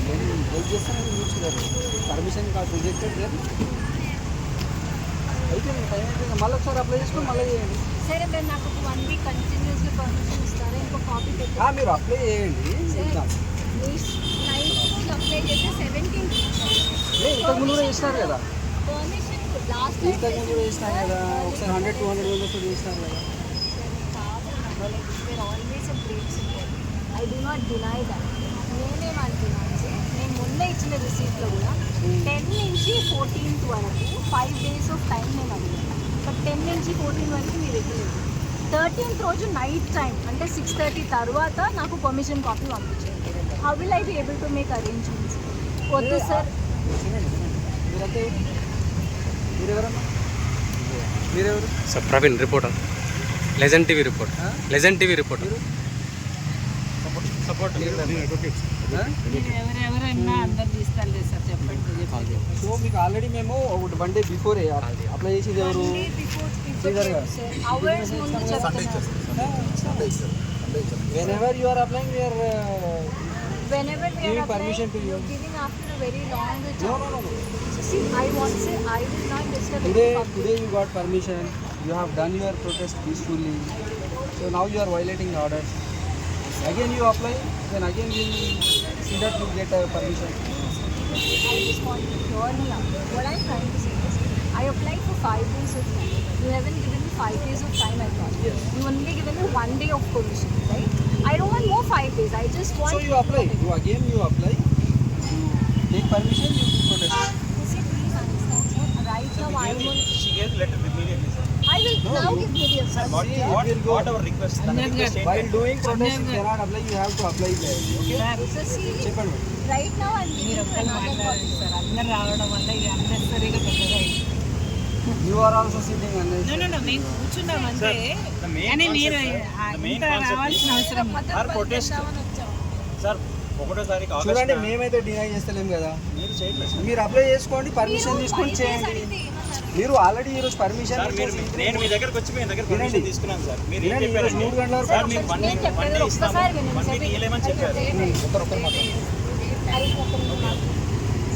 నేను హెల్ప్ చేస్తానని చూస్తున్నారు. పర్మిషన్ కాదు రిజెక్టెడ్ అయితే టైం అయితే మళ్ళీ ఒకసారి అప్లై చేసుకొని మళ్ళీ చేయండి. సరే మీరు నాకు ఒక 1 వీక్ కంటిన్యూస్గా పర్మిషన్ ఇస్తారా? ఇంకో కాపీ పెట్టి మీరు అప్లై చేయండి. నైట్ అప్లై చేస్తే 17 ఇంతకుముందు కూడా చేసినారు కదా, పర్మిషన్ లాస్ట్ ఇంతకుముందు కూడా చేసినారు కదా, ఒకసారి 100-200 రోజులు చేసినారు కదా. Always I do not deny that. నేనేమంటున్నా అంటే నేను మొన్న ఇచ్చిన రిసీప్ట్లో కూడా 10 నుంచి 14th వరకు 5 days ఆఫ్ టైం నేను అడిగాను. బట్ 10 నుంచి 14 వరకు మీరు ఇవ్వలేదు. 13th రోజు నైట్ టైం అంటే 6:30 తర్వాత నాకు పర్మిషన్ కాపీ పంపించారు. How will I be able to make arrangements? వద్దు సార్. మీరెవరు? Sir Praveen, reporter, legend TV reporter. Legend TV reporter. Support ఎవరెవరైనా అందరు తీస్తాను సార్, చెప్పండి. సో మీకు ఆల్రెడీ మేము 1 day బిఫోర్ అప్లై చేసేది ఎవరు? Whenever you are applying, we are whenever we are giving applying, permission to you. you're giving after a very long No. See, I want to say I will not disturb Today you got permission. You have done your protest peacefully. So now you are violating the orders. Again you apply, then again we see that you get a permission. I just want to hear me out. What I'm trying to say is, I applied for 5 days of time. You haven't given me 5 days of time, I thought. Yes. You only given me 1 day of permission, right? I don't want more 5 days. I just want. So you apply. You apply. You take permission. You protest. See, please understand, sir. Right now I will. She gave letter immediately, sir. I will now give videos, sir. What our request? While doing protest, you cannot apply. You have to apply there. Okay. So see, చెప్పండి. right now I'm giving you another copy. Sir అందరు రావడం వల్ల ఇది అన్నెసరీగా పెద్దగా You are also sitting on this. మేము కూర్చున్నాం అంటే The main కానీ మీరు concept, the main ఇంత concept రావాల్సిన అవసరం Our protest. సార్ 1వ తారీఖు చూడండి ఆగస్ట్ మేమైతే డినై చేస్తలేం కదా. మీరు చేయట్లేదు సార్. మీరు అప్లై చేసుకోండి, పర్మిషన్ తీసుకొని చేయండి. మీరు ఆల్రెడీ ఈరోజు పర్మిషన్ సార్ నేను మీ దగ్గరకు వచ్చి మీ దగ్గర వినండి. పర్మిషన్ తీసుకున్నాను సార్. మీరు ఏం వినండి, చెప్పారండి? 3 గంటల వరకు సార్ మేము నేను 1 చెప్పేది డే ఇస్తాము, ఒక్కసారి వినండి. 1 డే ఇవ్వలేమని చెప్పారు.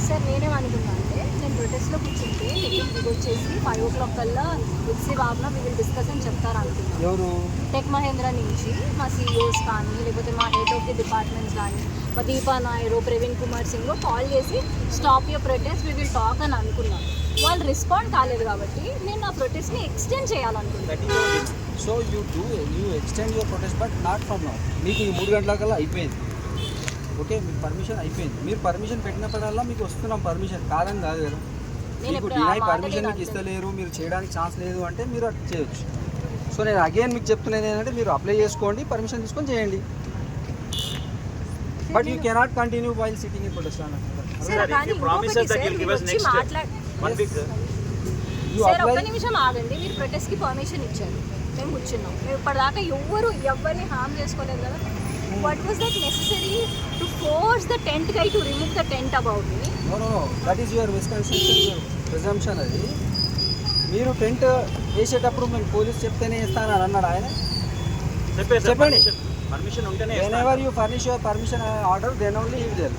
సార్ నేనేమనుకున్నా అంటే నేను ప్రొటెస్ట్లో కూర్చుంటే మీకు వచ్చేసి 5 o'clock కల్లా ఎక్సీ బాబున వీ విల్ డిస్కస్ అని చెప్తారు అనుకున్నాను. ఎవరు? టెక్ మహేంద్ర నుంచి మా CEOs కానీ లేకపోతే మా హెడ్ ఆఫ్ ది డిపార్ట్మెంట్స్ కానీ మా దీపా నాయుడు, ప్రవీణ్ కుమార్ సింగ్ కాల్ చేసి stop your protest we will talk అని అనుకున్నాను. వాళ్ళు రెస్పాండ్ కాలేదు కాబట్టి నేను నా ప్రొటెస్ట్ని ఎక్స్టెండ్ చేయాలనుకుంటున్నాను. So you extend your protest but not from now. మీకు ఈ 3 గంటల కల్లా అయిపోయింది. ఓకే, మీకు పర్మిషన్ అయిపోయింది. మీరు పర్మిషన్ పెట్టినప్పుడల్లా మీకు వస్తున్నాం పర్మిషన్, కాదని కాదు కదా. మీకు డినై పర్మిషన్ మీకు ఇస్తలేరు, మీరు చేయడానికి ఛాన్స్ లేదు అంటే మీరు అట్లా చేయొచ్చు. సో నేను అగైన్ మీకు చెప్తున్నది ఏంటంటే మీరు అప్లై చేసుకోండి, పర్మిషన్ తీసుకొని చేయండి. But you cannot continue while sitting in protest అన్న. Sir, if you promise us that you'll give us next 1 week, sir. You sir ఒక్క అప్లై. నిమిషం ఆగండి. మీరు ప్రొటెస్ట్కి పర్మిషన్ ఇచ్చారు, మేము కూర్చున్నాం. మేము ఇప్పటిదాకా ఎవరిని హామ్ చేసుకోలేదు కదా. What was that necessary to force the tent guy to remove the tent about me? Know that is your misconception, your presumption. అది మీరు టెంట్ వేసేటప్పుడు మేము పోలీస్ చెప్తేనే ఇస్తానని అన్నాడు ఆయన. చెప్పండి. పర్మిషన్ ఉంటేనే whenever you furnish your permission order then only he will.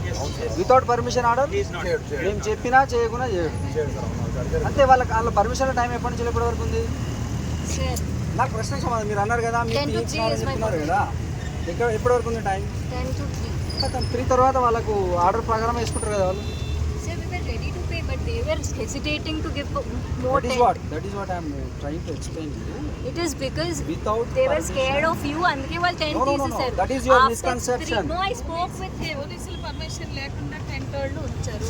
Without permission order మేము చెప్పినా చేయకుండా చేయడు అంతే. వాళ్ళ పర్మిషన్ టైం ఎప్పటి నుంచి ఎప్పటి వరకు ఉంది? సార్ నాకు ప్రశ్న సమాధానం. మీరు అన్నారు కదా మీరు 10 to 3 is my చెప్తున్నారు కదా, ఎప్పటి వరకు ఉంది టైం? 10 to 3. 3 తర్వాత వాళ్ళకు ఆర్డర్ ప్రకారం వేసుకుంటారు కదా వాళ్ళు. Sir, we were ready to pay, but they were hesitating to give more That is what I am trying to explain to you. It is because Without they were permission. scared of you అందుకే వాళ్ళు tent No. తీసేశారు. That is your After misconception. 3 No, I spoke with him. పోలీసులు permission లేకుండా tent వాళ్ళు ఉంచారు.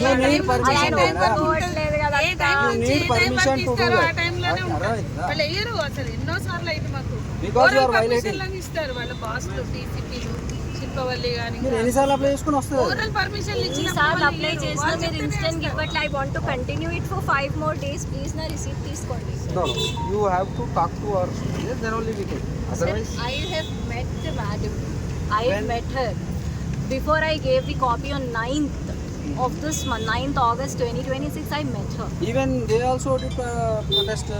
You need permission, అనుకోవట్లేదు కదా ఏ అక్క. టైం You నుంచి need ఏ టైం permission వరకు to do ఇస్తారో ఆ that. టైంలోనే ఉంటారు. అర్థమైందా? వాళ్ళు వేయరు అసలు. ఎన్నోసార్లు అయింది మాకు. Because you are violating. పర్మిషన్లను ఇస్తారు వాళ్ళ బాస్లు, DCPలు, శిల్పవల్లి కానీ. మీరు ఎన్నిసార్లు అప్లై చేసుకుని వస్తుంది? ఓరల్ పర్మిషన్లు ఈసారి అప్లై చేసిన మీరు ఇన్స్టెంట్ ఇవ్వట్లే. I want to continue it for 5 more days. Please నా రిసీప్ట్ తీసుకోండి. No, you have to talk to our superiors, then only we can. Otherwise, I have met the madam. I When? met her before I gave the copy on 9th of this month, 9th August 2026. I met her. even they also did protest.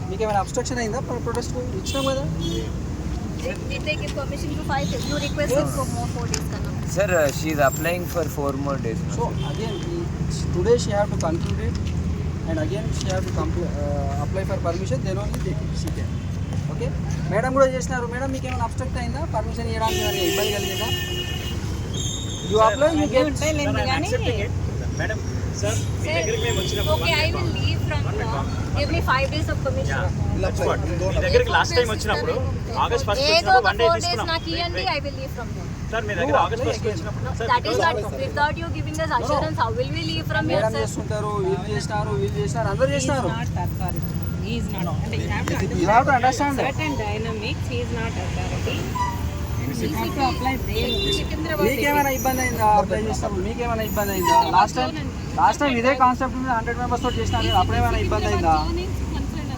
మీకు ఏమైనా abstraction అయిందా protest ఇచ్చినాం కదా? Did they give permission for 5 days? You requested for more 4 days kalla. Sir, she is applying for 4 more days. So again, today she have to conclude it, and again she have to apply for permission. Then only she can. Okay madam కూడా చేసినారు. Madam మీకు ఏమైనా obstruct అయిందా? Permission ఇవ్వడానికి ఏమైనా ఇబ్బంది కలిగిందా? You apply you get. Madam sir మీ దగ్గరికి మేము వచ్చినప్పుడు Okay, I will leave from here. Give me 5 days of permission. మీ దగ్గరికి లాస్ట్ టైం వచ్చినప్పుడు ఆగస్ట్ ఫస్ట్ ఏదో వచ్చినప్పుడు ఒక 1 డే 4 days తీసుకున్నాం. నాకు ఇవ్వండి. I will leave from here. Sir మీ దగ్గర ఆగస్ట్ ఫస్ట్ వచ్చినప్పుడు sir That is not without you giving us assurance. How will we leave from here, madam sir? చేస్తుంటారు, వీళ్ళు చేసినారు, అందరూ చేసినారు. He is not. And you have to You have to understand that. certain dynamics. He is not authority. You have to apply there. Secunderabad. మీకేమైనా ఇబ్బంది అయిందా? Apply చేసినప్పుడు మీకేమైనా ఇబ్బంది అయిందా? లాస్ట్ టైం ఇదే కాన్సెప్ట్ మీద 100 members తోటి చేసినారు. అప్పుడేమైనా ఇబ్బంది అయిందా?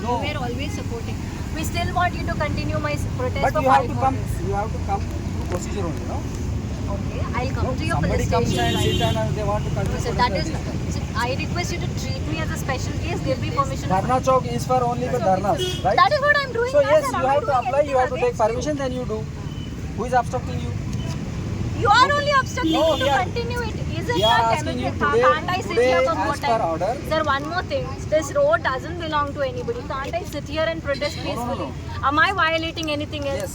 We were always supporting. We still want you to continue my protest But for you have 5 to more come. days. You have to come through procedure only, no? Okay, I'll come to your Somebody police comes station. and sit and they want to No, continue. sir, that is not. Sir, I request you to treat me as a special case. Give me permission. Dharna Chowk is for only for dharnas, right? That is what I'm doing. So now, yes, sir. you I'm have not to doing apply. You have to anything take permission. Then you do. Who is obstructing you? against you. You are only obstructing No, me to we are- continue it. Isn't We are that asking you democratic? today. Can't I sit Today, here for more as per time? order. Sir, one more thing. This road doesn't belong to anybody. Can't I sit here and protest no, peacefully? no. Am I violating anything else? Yes.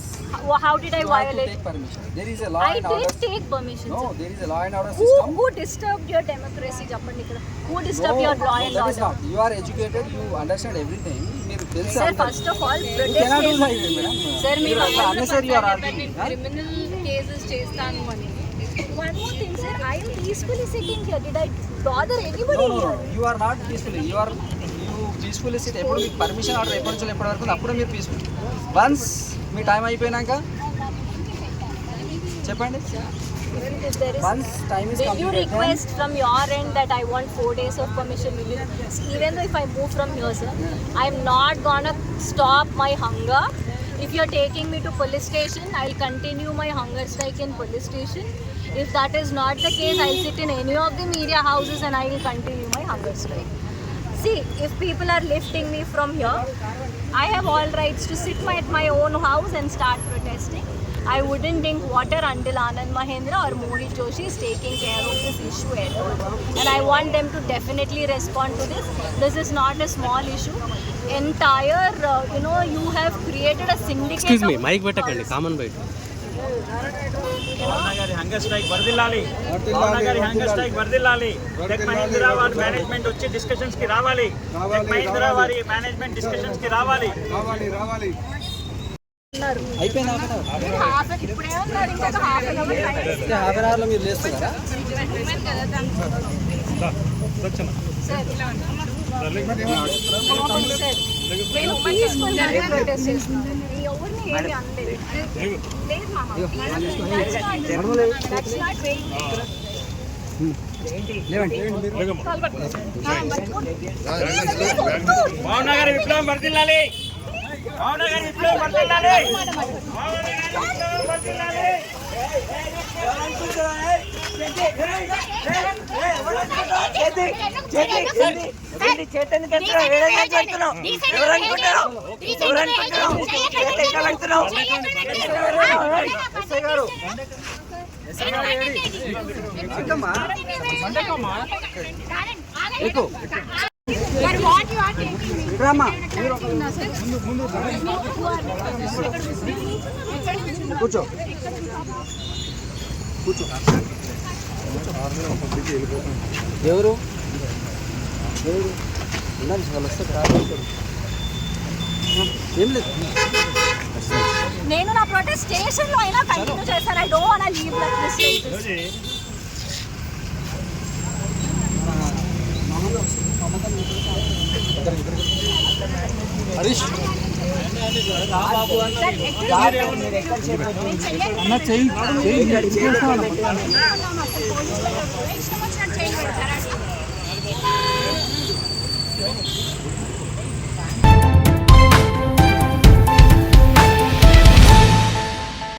How did I You have to violate? take permission. There is a law I and did order. take permission. No, sir. there is a law and order Who system. disturbed your democracy? చెప్పండి ఇక్కడ. Who disturbed No, your law and that is order? not. You are educated. You understand everything. మీరు తెలుసు Sir, అందరికీ. first of all, You protest cannot do is- like that, madam. Sir, మీరు మీరు అట్లా unnecessary you are arguing. Huh? Criminal cases చేస్తాను అని One more thing, sir. I am peacefully sitting here. Did I bother anybody No, no, here? no. You are not peacefully. You peacefully sit. ఎప్పుడు మీకు permission order ఎప్పటి నుంచి ఎప్పటి వరకు అప్పుడు మీరు పీస్ఫుల్. వన్స్ మీ టైం అయిపోయినాక చెప్పండి. If there is, Once time is did you completed, request from your end that I want 4 days of permission? Even though if I move from here, sir, I'm not gonna stop my hunger. If you're taking me to police station, I'll continue my hunger strike in police station. If that is not the case, I'll sit in any of the media houses and I will continue my hunger strike. See, if people are lifting me from here, I have all rights to sit at my own house and start protesting. I wouldn't drink water until Anand Mahendra or Mohit Joshi is taking care of this issue at all. And I want them to definitely respond to this. This is not a small issue. Entire, you have created a syndicate. Excuse me of mic పెట్టకండి calls. Come బయట. భావన గారి hunger strike వర్దిల్లాలి. భావన గారి hunger strike వర్దిల్లాలి. Tech Mahindra వారి management వచ్చి discussions కి రావాలి. టెక్ మహీంద్రా వారి మేనేజ్మెంట్ డిస్కషన్స్ కి రావాలి. ఉన్నారు. అయిపోయిందా? ఇప్పుడే ఉన్నారు, ఇంకొక half an hour time. Half an అవర్లో మీరు లేస్తున్నారా? నేను పీస్ఫుల్గానే ప్రొటెస్ట్ చేస్తున్నాను. ఎవరిని ఏమి అనలేదు. లేదు మామ. That's not way. భావన గారి విప్లవం వర్దిల్లాలి. భావన గారి విప్లవం వర్దిల్లాలి. భావన గారి విప్లవం వర్దిల్లాలి. ఎక్కువ But what you are taking me? ఇక్కడమ్మా కూర్చో కూర్చో. ఎవరు ఉండాలి, వాళ్ళు వస్తే రావాలి. ఏం లేదు. నేను నా ప్రొటెస్ట్ స్టేషన్ లో అయినా కంటిన్యూ చేస్తాను. I don't want leave like this. Harish అన్న చెయ్యి